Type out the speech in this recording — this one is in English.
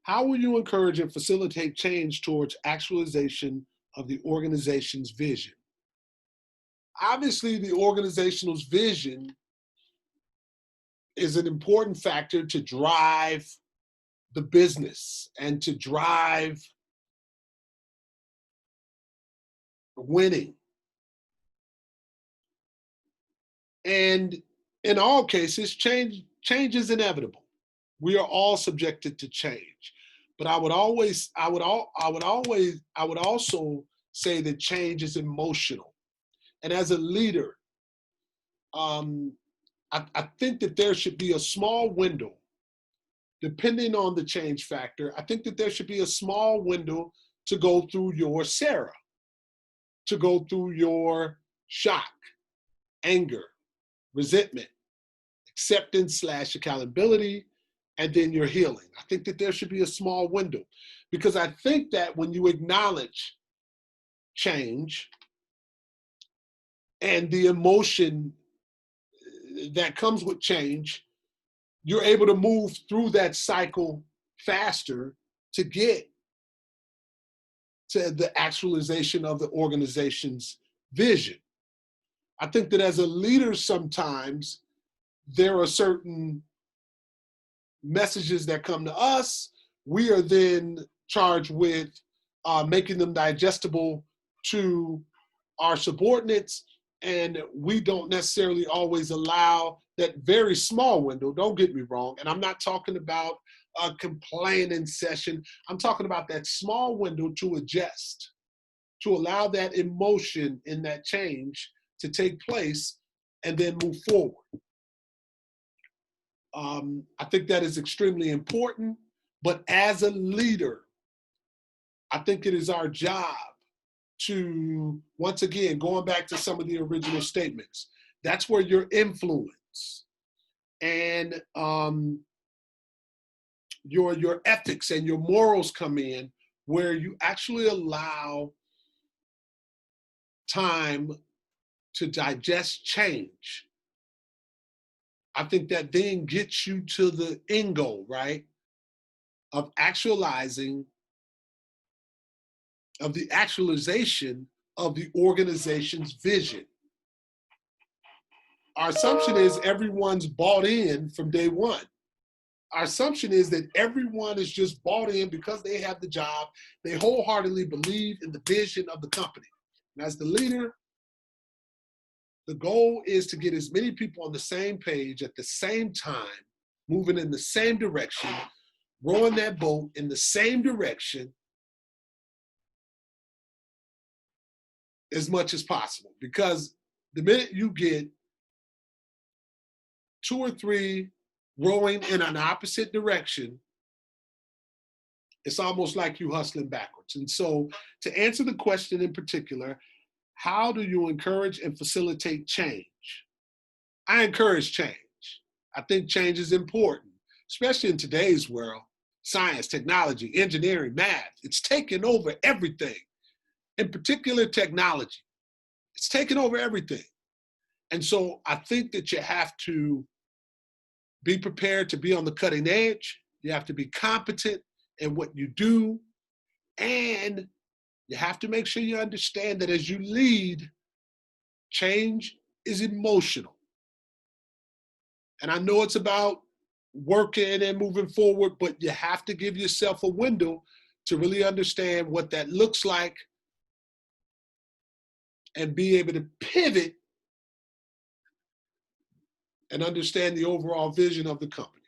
How will you encourage and facilitate change towards actualization of the organization's vision? Obviously, the organization's vision is an important factor to drive the business and to drive winning. And in all cases, change is inevitable. We are all subjected to change. But I would also say that change is emotional. And as a leader, um, I think that there should be a small window, depending on the change factor. I think that there should be a small window to go through your Sarah, to go through your shock, anger, resentment, acceptance / accountability, and then your healing. I think that there should be a small window, because I think that when you acknowledge change and the emotion that comes with change, you're able to move through that cycle faster to get to the actualization of the organization's vision. I think that as a leader, sometimes there are certain messages that come to us. We are then charged with making them digestible to our subordinates, and we don't necessarily always allow that very small window. Don't get me wrong, and I'm not talking about a complaining session. I'm talking about that small window to adjust, to allow that emotion in that change to take place and then move forward. I think that is extremely important, but as a leader, I think it is our job to, once again, going back to some of the original statements, that's where your influence and your ethics and your morals come in, where you actually allow time to digest change. I think that then gets you to the end goal, right? Of actualization of the organization's vision. Our assumption is everyone's bought in from day one. Our assumption is that everyone is just bought in because they have the job. They wholeheartedly believe in the vision of the company. And as the leader, the goal is to get as many people on the same page at the same time, moving in the same direction, rowing that boat in the same direction as much as possible. Because the minute you get 2 or 3 rowing in an opposite direction, it's almost like you hustling backwards. And so, to answer the question in particular, how do you encourage and facilitate change? I encourage change. I think change is important, especially in today's world. Science, technology, engineering, math, it's taken over everything. In particular, technology. It's taken over everything. And so I think that you have to be prepared to be on the cutting edge. You have to be competent in what you do. And you have to make sure you understand that as you lead, change is emotional. And I know it's about working and moving forward, but you have to give yourself a window to really understand what that looks like and be able to pivot and understand the overall vision of the company.